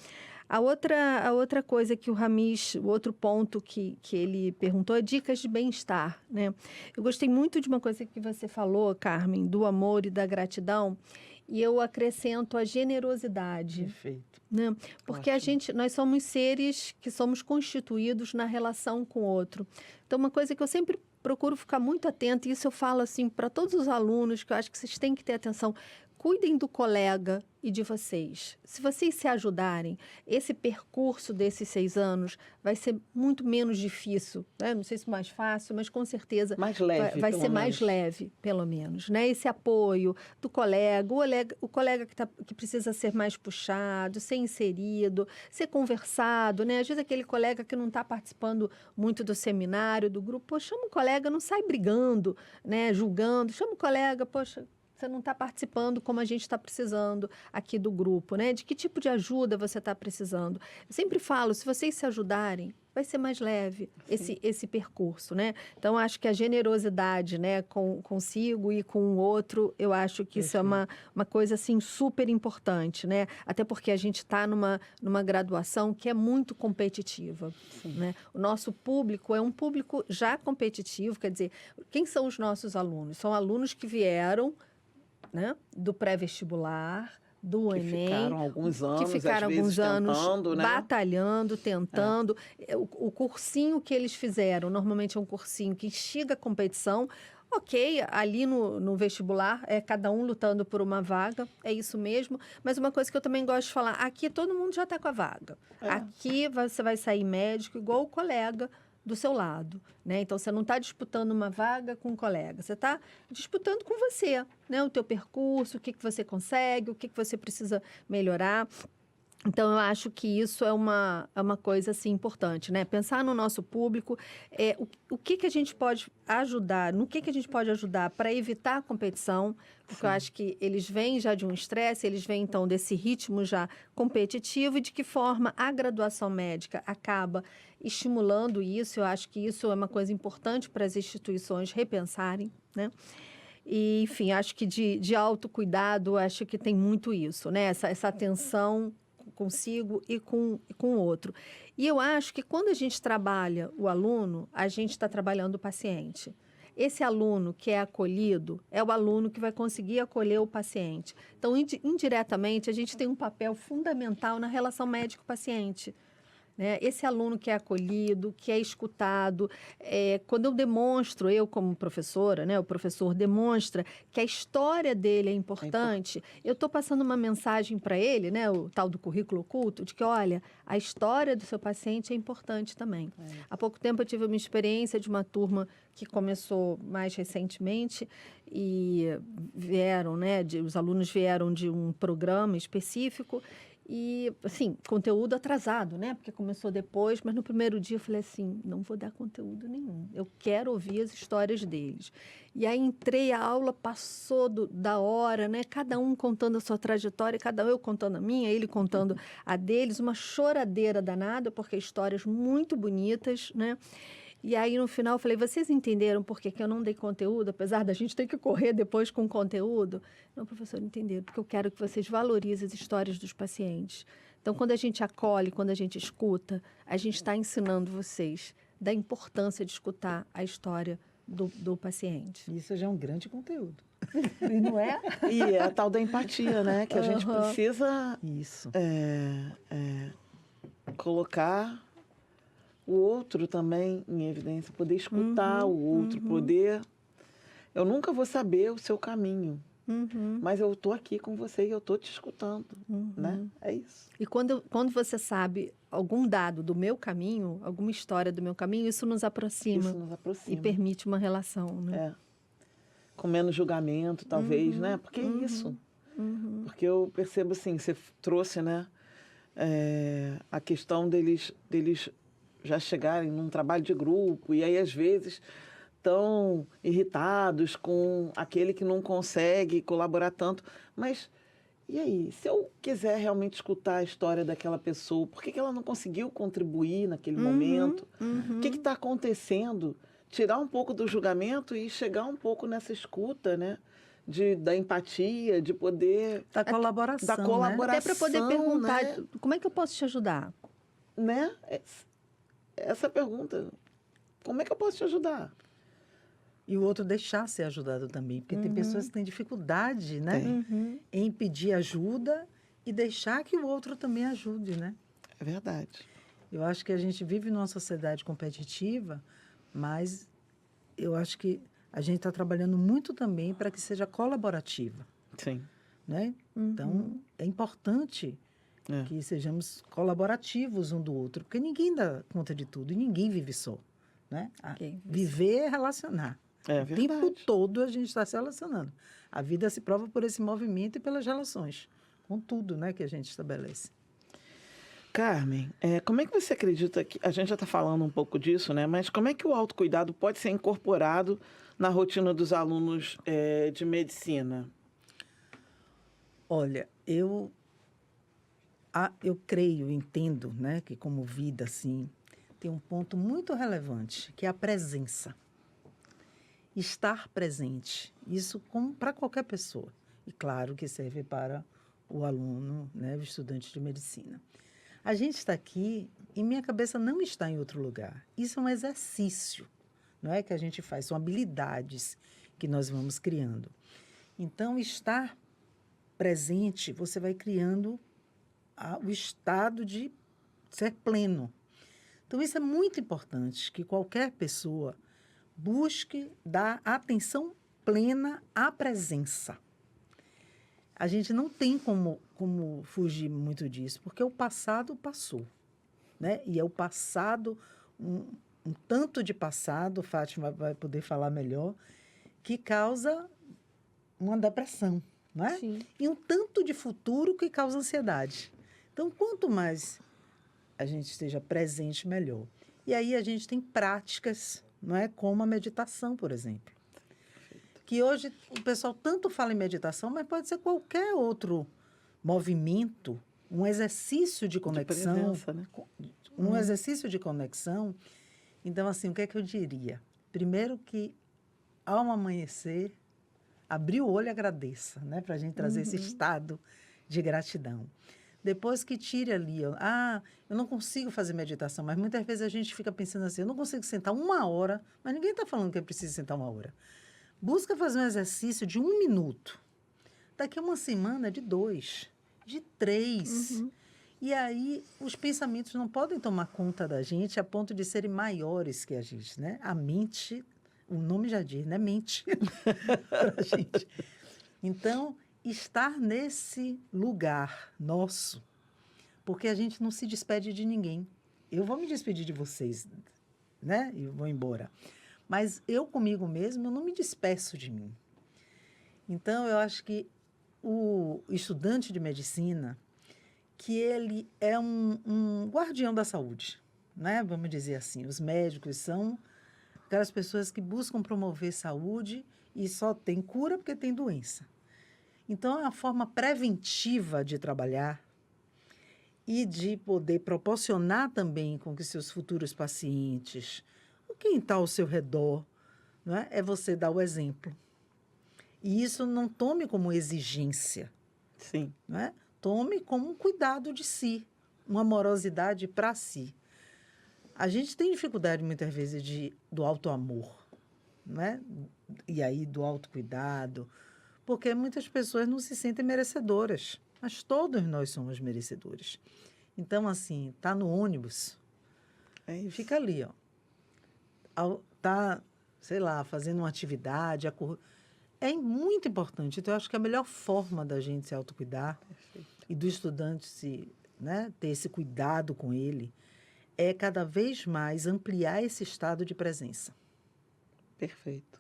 A outra coisa que o Ramis, o outro ponto que ele perguntou é dicas de bem-estar. Né? Eu gostei muito de uma coisa que você falou, Carmen, do amor e da gratidão, e eu acrescento a generosidade. Perfeito. Né? Porque nós somos seres que somos constituídos na relação com o outro. Então, uma coisa que eu sempre procuro ficar muito atenta, e isso eu falo assim para todos os alunos, que eu acho que vocês têm que ter atenção. Cuidem do colega e de vocês. Se vocês se ajudarem, esse percurso desses 6 anos vai ser muito menos difícil. Né? Não sei se mais fácil, mas com certeza mais leve, vai ser mais leve, pelo menos. Né? Esse apoio do colega, o colega que precisa ser mais puxado, ser inserido, ser conversado. Né? Às vezes aquele colega que não está participando muito do seminário, do grupo, poxa, chama o colega, não sai brigando, né? Julgando, chama o colega, poxa, você não está participando como a gente está precisando aqui do grupo, né? De que tipo de ajuda você está precisando? Eu sempre falo, se vocês se ajudarem, vai ser mais leve esse percurso, né? Então, acho que a generosidade, né, consigo e com o outro, eu acho que isso é uma coisa, assim, super importante, né? Até porque a gente está numa graduação que é muito competitiva, né? O nosso público é um público já competitivo, quer dizer, quem são os nossos alunos? São alunos que vieram, né, do pré-vestibular, do Enem, ficaram alguns anos, que ficaram alguns anos tentando, né? Batalhando, tentando. O cursinho que eles fizeram, normalmente é um cursinho que instiga a competição. Ok, ali no vestibular, cada um lutando por uma vaga, é isso mesmo. Mas uma coisa que eu também gosto de falar, aqui todo mundo já está com a vaga. Aqui você vai sair médico igual o colega do seu lado, né? Então, você não está disputando uma vaga com um colega, você está disputando com você, né? O teu percurso, o que você consegue, o que você precisa melhorar. Então, eu acho que isso é uma coisa assim, importante, né? Pensar no nosso público, o que a gente pode ajudar, no que a gente pode ajudar para evitar a competição, porque eu acho que eles vêm já de um estresse, eles vêm, então, desse ritmo já competitivo e de que forma a graduação médica acaba estimulando isso. Eu acho que isso é uma coisa importante para as instituições repensarem, né? E, enfim, acho que de autocuidado, acho que tem muito isso, né? Essa atenção consigo e com o outro. E eu acho que quando a gente trabalha o aluno, a gente está trabalhando o paciente. Esse aluno que é acolhido é o aluno que vai conseguir acolher o paciente. Então, indiretamente, a gente tem um papel fundamental na relação médico-paciente. Né? Esse aluno que é acolhido, que é escutado, quando eu demonstro, eu como professora, né, o professor demonstra que a história dele é importante, eu estou passando uma mensagem para ele, né, o tal do currículo oculto, de que, olha, a história do seu paciente é importante também. Há pouco tempo eu tive uma experiência de uma turma que começou mais recentemente e vieram, né, os alunos vieram de um programa específico. E, assim, conteúdo atrasado, né? Porque começou depois, mas no primeiro dia eu falei assim, não vou dar conteúdo nenhum. Eu quero ouvir as histórias deles. E aí entrei, a aula passou da hora, né? Cada um contando a sua trajetória, eu contando a minha, ele contando a deles. Uma choradeira danada, porque histórias muito bonitas, né? E aí, no final, eu falei, vocês entenderam por que eu não dei conteúdo, apesar da gente ter que correr depois com conteúdo? Não, professor, entenderam, porque eu quero que vocês valorizem as histórias dos pacientes. Então, quando a gente acolhe, quando a gente escuta, a gente está ensinando vocês da importância de escutar a história do paciente. Isso já é um grande conteúdo. E não é? E é a tal da empatia, né? Que a gente precisa Isso. Colocar o outro também em evidência, poder escutar o outro, poder... Eu nunca vou saber o seu caminho, mas eu estou aqui com você e eu estou te escutando, né? É isso. E quando você sabe algum dado do meu caminho, alguma história do meu caminho, isso nos aproxima. Isso nos aproxima. E permite uma relação, né? Com menos julgamento, talvez, né? Porque é isso. Porque eu percebo, assim, você trouxe, né? A questão deles já chegarem num trabalho de grupo e aí, às vezes, estão irritados com aquele que não consegue colaborar tanto. Mas, e aí? Se eu quiser realmente escutar a história daquela pessoa, por que ela não conseguiu contribuir naquele momento? O que está acontecendo? Tirar um pouco do julgamento e chegar um pouco nessa escuta, né? Da empatia, de poder... Da colaboração, né? Até para poder perguntar, né? Como é que eu posso te ajudar? Né? Essa pergunta, como é que eu posso te ajudar? E o outro deixar ser ajudado também, porque tem pessoas que têm dificuldade, né? Em pedir ajuda e deixar que o outro também ajude, né? É verdade. Eu acho que a gente vive numa sociedade competitiva, mas eu acho que a gente está trabalhando muito também para que seja colaborativa. Sim. Né? Então, é importante que sejamos colaborativos um do outro, porque ninguém dá conta de tudo e ninguém vive só. Né? Viver é relacionar. É o verdade. tempo todo a gente está se relacionando. A vida se prova por esse movimento e pelas relações, com tudo, né, que a gente estabelece. Carmen, como é que você acredita que... A gente já está falando um pouco disso, né? Mas como é que o autocuidado pode ser incorporado na rotina dos alunos de medicina? Olha, eu creio, entendo, né, que como vida, assim, tem um ponto muito relevante, que é a presença. Estar presente. Isso para qualquer pessoa. E claro que serve para o aluno, né, o estudante de medicina. A gente está aqui e minha cabeça não está em outro lugar. Isso é um exercício, não é, que a gente faz, são habilidades que nós vamos criando. Então, estar presente, você vai criando o estado de ser pleno. Então, isso é muito importante, que qualquer pessoa busque dar atenção plena à presença. A gente não tem como fugir muito disso, porque o passado passou, né? E é o passado, um tanto de passado, Fátima vai poder falar melhor, que causa uma depressão, não é? Sim. E um tanto de futuro que causa ansiedade. Então, quanto mais a gente esteja presente, melhor. E aí a gente tem práticas, não é? Como a meditação, por exemplo. Que hoje o pessoal tanto fala em meditação, mas pode ser qualquer outro movimento, um exercício de conexão. De presença, né? Um exercício de conexão. Então, assim, o que é que eu diria? Primeiro que, ao amanhecer, abrir o olho e agradeça, né? Para a gente trazer esse estado de gratidão. Depois que tire ali, ó, eu não consigo fazer meditação, mas muitas vezes a gente fica pensando assim, eu não consigo sentar 1 hora, mas ninguém está falando que é preciso sentar 1 hora. Busca fazer um exercício de 1 minuto. Daqui a uma semana, de 2, de 3. E aí, os pensamentos não podem tomar conta da gente a ponto de serem maiores que a gente, né? A mente, o nome já diz, né? Mente para a gente. Então, estar nesse lugar nosso, porque a gente não se despede de ninguém. Eu vou me despedir de vocês, né? E vou embora. Mas eu comigo mesmo, eu não me despeço de mim. Então, eu acho que o estudante de medicina, que ele é um guardião da saúde, né? Vamos dizer assim. Os médicos são aquelas pessoas que buscam promover saúde e só tem cura porque tem doença. Então, é uma forma preventiva de trabalhar e de poder proporcionar também com que seus futuros pacientes, quem está ao seu redor, não é? É você dar o exemplo. E isso não tome como exigência. Sim. Não é? Tome como um cuidado de si, uma amorosidade para si. A gente tem dificuldade, muitas vezes, do auto-amor, não é? E aí do autocuidado, porque muitas pessoas não se sentem merecedoras, mas todos nós somos merecedores. Então, assim, tá no ônibus, fica ali, ó. Tá, sei lá, fazendo uma atividade, é muito importante. Então, eu acho que a melhor forma da gente se autocuidar e do estudante né, ter esse cuidado com ele é cada vez mais ampliar esse estado de presença. Perfeito.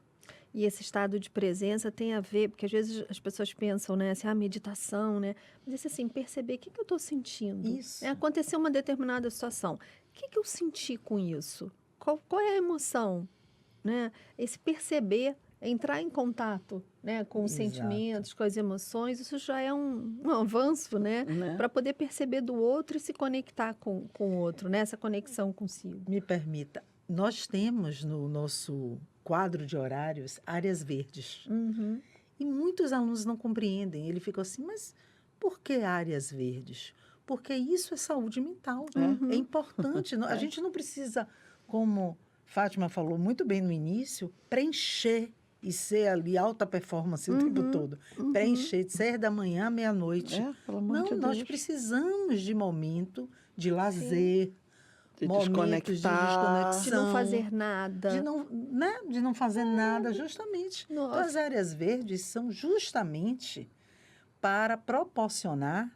E esse estado de presença tem a ver, porque às vezes as pessoas pensam, né, assim, meditação, né? Mas esse, assim, perceber o que eu estou sentindo. Isso. Aconteceu uma determinada situação. O que eu senti com isso? Qual é a emoção? Né? Esse perceber, entrar em contato, né, com os sentimentos, com as emoções, isso já é um avanço, né? Para poder perceber do outro e se conectar com o outro, né? Essa conexão consigo. Me permita, nós temos no nosso quadro de horários áreas verdes. E muitos alunos não compreendem. Ele fica assim, mas por que áreas verdes? Porque isso é saúde mental. É importante. A gente não precisa, como Fátima falou muito bem no início, preencher e ser ali alta performance o tempo todo. Preencher, de 6 da manhã à meia-noite. Não, nós precisamos de momento de lazer, momentos de desconexão. De não fazer nada. De não fazer nada, justamente. Então, as áreas verdes são justamente para proporcionar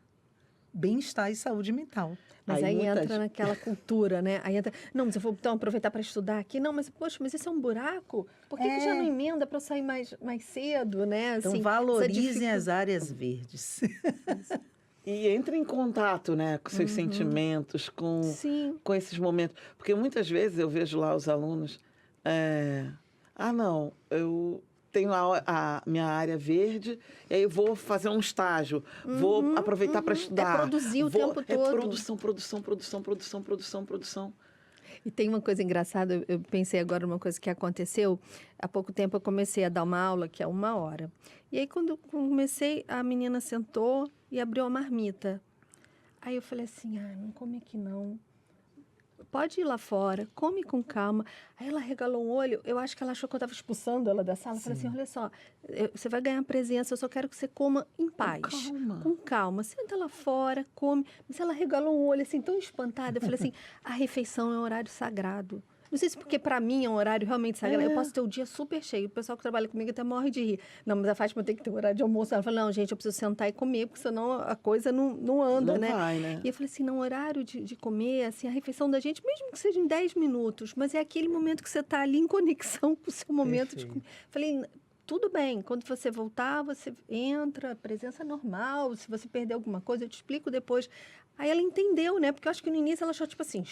bem-estar e saúde mental. Mas aí entra naquela cultura, né? Aí entra, não, mas eu vou então aproveitar para estudar aqui. Não, mas, poxa, mas esse é um buraco? Por que já não emenda para eu sair mais cedo, né? Então, assim, valorizem as áreas verdes. E entre em contato, né, com seus sentimentos, com esses momentos. Porque muitas vezes eu vejo lá os alunos, não, eu tenho a minha área verde, e aí eu vou fazer um estágio, vou aproveitar para estudar. É produzir o tempo todo. Produção. E tem uma coisa engraçada, eu pensei agora numa coisa que aconteceu. Há pouco tempo eu comecei a dar uma aula, que é 1 hora. E aí, quando eu comecei, a menina sentou e abriu a marmita. Aí eu falei assim, não come aqui não. Pode ir lá fora, come com calma. Aí ela regalou um olho, eu acho que ela achou que eu estava expulsando ela da sala. Eu falei assim, olha só, você vai ganhar presença, eu só quero que você coma em paz. Com calma. Senta lá fora, come. Mas ela regalou um olho assim, tão espantada. Eu falei assim, a refeição é um horário sagrado. Não sei se porque para mim é um horário realmente sagrado. Eu posso ter o dia super cheio. O pessoal que trabalha comigo até morre de rir. Não, mas a Fátima tem que ter um horário de almoço. Ela falou, não, gente, eu preciso sentar e comer, porque senão a coisa não anda, né? Vai, né? E eu falei assim, não, horário de comer, assim, a refeição da gente, mesmo que seja em 10 minutos, mas é aquele momento que você está ali em conexão com o seu momento de comer. Falei, tudo bem. Quando você voltar, você entra, presença normal. Se você perder alguma coisa, eu te explico depois. Aí ela entendeu, né? Porque eu acho que no início ela achou, tipo assim,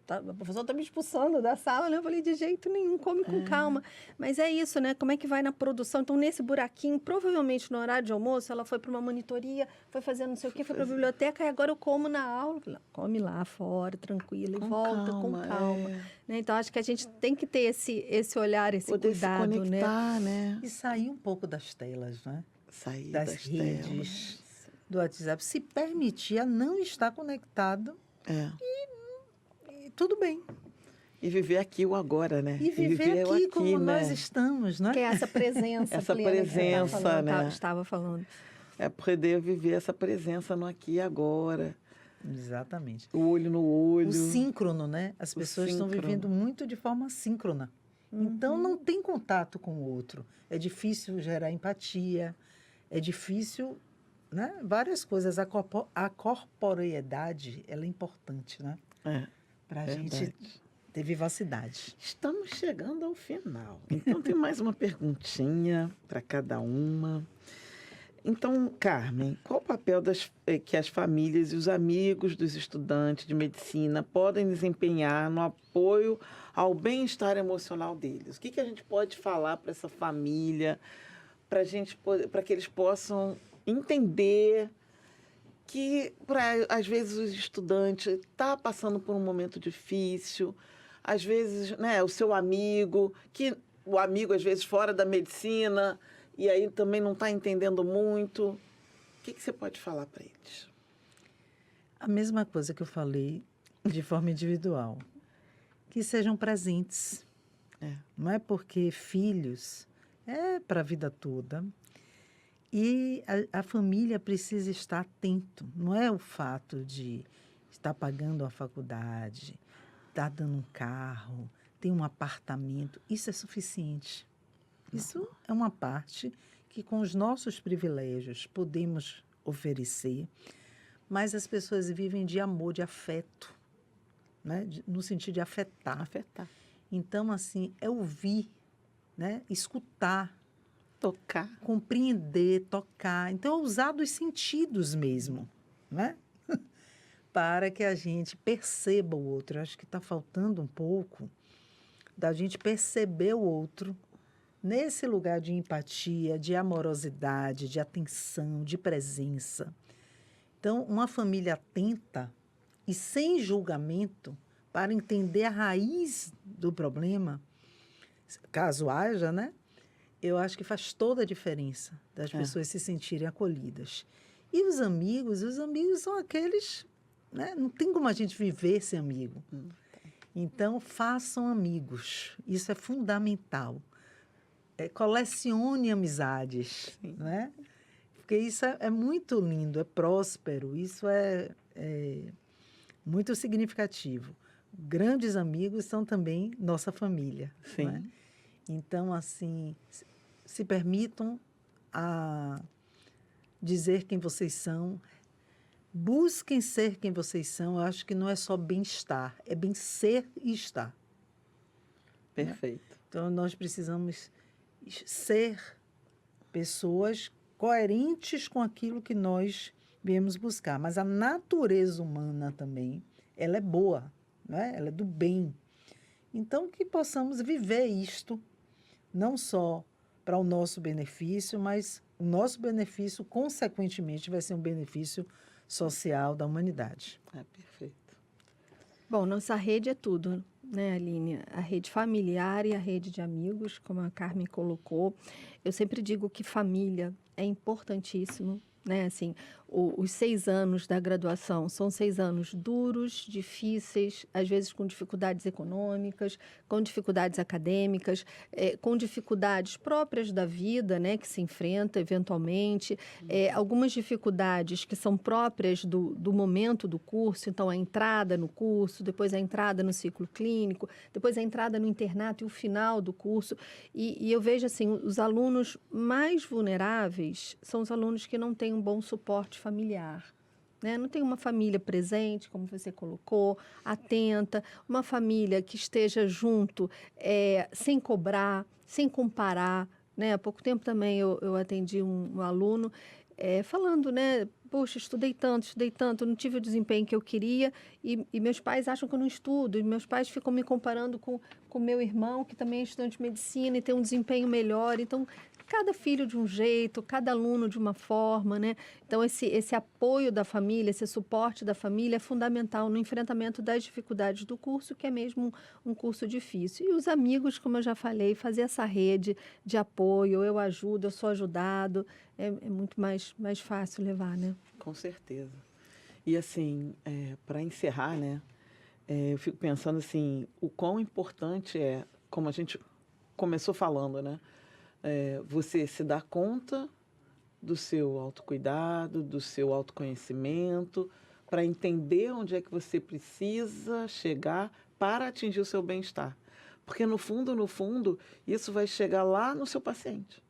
a professora está me expulsando da sala, né? Eu falei, de jeito nenhum, come com calma. Mas é isso, né? Como é que vai na produção? Então, nesse buraquinho, provavelmente no horário de almoço, ela foi para uma monitoria, foi fazendo não sei o quê, foi para a biblioteca, e agora eu como na aula. Come lá fora, tranquila, e volta com calma. Né? Então, acho que a gente tem que ter esse olhar, esse poder cuidado, se conectar, né? E sair um pouco das telas, né? Sair das redes, telas. Do WhatsApp. Se permitir a não estar conectado. E tudo bem. E viver aqui o agora, né? E viver aqui como né? nós estamos, né? Que é essa presença essa plena presença, que você né? estava falando. É poder viver essa presença no aqui e agora. Exatamente. O olho no olho. O síncrono, né? As pessoas estão vivendo muito de forma síncrona. Então, não tem contato com o outro. É difícil gerar empatia, é difícil, né? Várias coisas. A corporeidade, ela é importante, né? Para a gente ter vivacidade. Estamos chegando ao final. Então, tem mais uma perguntinha para cada uma. Então, Carmen, qual o papel que as famílias e os amigos dos estudantes de medicina podem desempenhar no apoio ao bem-estar emocional deles? O que a gente pode falar para essa família, para que eles possam entender que, às vezes, o estudante está passando por um momento difícil, às vezes, né, o seu amigo, o amigo, às vezes, fora da medicina, e aí também não está entendendo muito. O que você pode falar para eles? A mesma coisa que eu falei de forma individual. Que sejam presentes. Não é porque filhos é para a vida toda. E a família precisa estar atento. Não é o fato de estar pagando a faculdade, estar dando um carro, ter um apartamento. Isso é suficiente. Isso é uma parte que, com os nossos privilégios, podemos oferecer, mas as pessoas vivem de amor, de afeto, né? No sentido de afetar. Então, assim, é ouvir, né? Escutar, tocar, compreender, tocar. Então, é usar dos sentidos mesmo, né? Para que a gente perceba o outro. Eu acho que está faltando um pouco da gente perceber o outro nesse lugar de empatia, de amorosidade, de atenção, de presença. Então, uma família atenta e sem julgamento para entender a raiz do problema, caso haja, né? Eu acho que faz toda a diferença das pessoas se sentirem acolhidas. E os amigos são aqueles, né? Não tem como a gente viver sem amigo. Então, façam amigos. Isso é fundamental. Colecione amizades, né? Porque isso é muito lindo, é próspero, isso é muito significativo. Grandes amigos são também nossa família. Sim. Né? Então, assim, se permitam a dizer quem vocês são, busquem ser quem vocês são. Eu acho que não é só bem-estar, é bem ser e estar. Perfeito. Né? Então, nós precisamos ser pessoas coerentes com aquilo que nós viemos buscar. Mas a natureza humana também, ela é boa, né? Ela é do bem. Então, que possamos viver isto, não só para o nosso benefício, mas o nosso benefício, consequentemente, vai ser um benefício social da humanidade. Perfeito. Bom, nossa rede é tudo, né, Aline? A rede familiar e a rede de amigos, como a Carmen colocou. Eu sempre digo que família é importantíssimo, né? Assim, os 6 anos da graduação são 6 anos duros, difíceis, às vezes com dificuldades econômicas, com dificuldades acadêmicas, com dificuldades próprias da vida, né, que se enfrenta eventualmente, algumas dificuldades que são próprias do momento do curso, então a entrada no curso, depois a entrada no ciclo clínico, depois a entrada no internato e o final do curso. E eu vejo assim, os alunos mais vulneráveis são os alunos que não têm um bom suporte familiar. Né? Não tem uma família presente, como você colocou, atenta, uma família que esteja junto, sem cobrar, sem comparar, né? Há pouco tempo também eu atendi um aluno falando, né? Poxa, estudei tanto, não tive o desempenho que eu queria e meus pais acham que eu não estudo. E meus pais ficam me comparando com meu irmão, que também é estudante de medicina e tem um desempenho melhor. Então, cada filho de um jeito, cada aluno de uma forma, né? Então, esse apoio da família, esse suporte da família é fundamental no enfrentamento das dificuldades do curso, que é mesmo um curso difícil. E os amigos, como eu já falei, fazer essa rede de apoio, eu ajudo, eu sou ajudado, é muito mais fácil levar, né? Com certeza. E, assim, para encerrar, né? Eu fico pensando, assim, o quão importante é, como a gente começou falando, né? Você se dar conta do seu autocuidado, do seu autoconhecimento, para entender onde é que você precisa chegar para atingir o seu bem-estar. Porque, no fundo, isso vai chegar lá no seu paciente,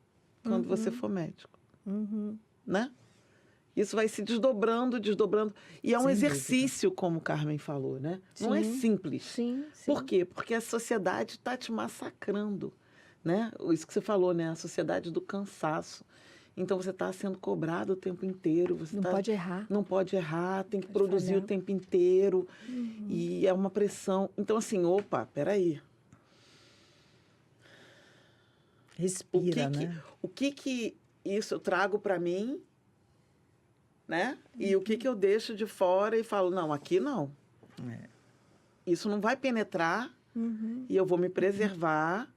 quando você for médico. Né? Isso vai se desdobrando. E é um exercício, como Carmen falou, né? Não é simples. Sim. Por quê? Porque a sociedade está te massacrando. Né? Isso que você falou, né? A sociedade do cansaço. Então, você está sendo cobrado o tempo inteiro. Você não pode errar. Não pode errar, tem que produzir falhar o tempo inteiro. E é uma pressão. Então, assim, peraí. Respira, né? O que isso eu trago para mim, né? E o que eu deixo de fora e falo, não, aqui não. Isso não vai penetrar e eu vou me preservar.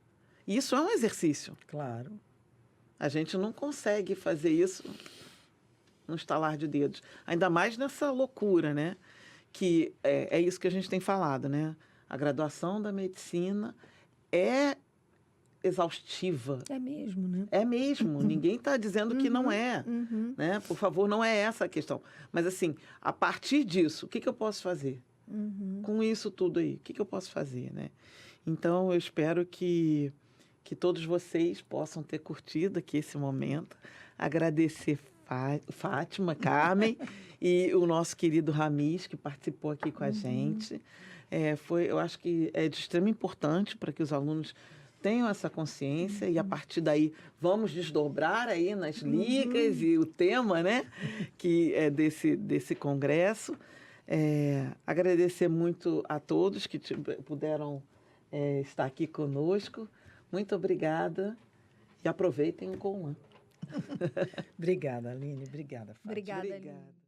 Isso é um exercício. Claro. A gente não consegue fazer isso no estalar de dedos. Ainda mais nessa loucura, né? Que é isso que a gente tem falado, né? A graduação da medicina é exaustiva. É mesmo, né? É mesmo. Ninguém está dizendo que não é. Né? Por favor, não é essa a questão. Mas, assim, a partir disso, o que eu posso fazer? Com isso tudo aí, o que eu posso fazer, né? Então, eu espero que todos vocês possam ter curtido aqui esse momento. Agradecer Fátima, Carmen e o nosso querido Ramiz, que participou aqui com a gente. Eu acho que é de extrema importância para que os alunos tenham essa consciência e, a partir daí, vamos desdobrar aí nas ligas e o tema, né, que é desse congresso. Agradecer muito a todos que puderam estar aqui conosco. Muito obrigada e aproveitem o Conlan. Obrigada, Aline. Obrigada, Fátima. Obrigada, Aline.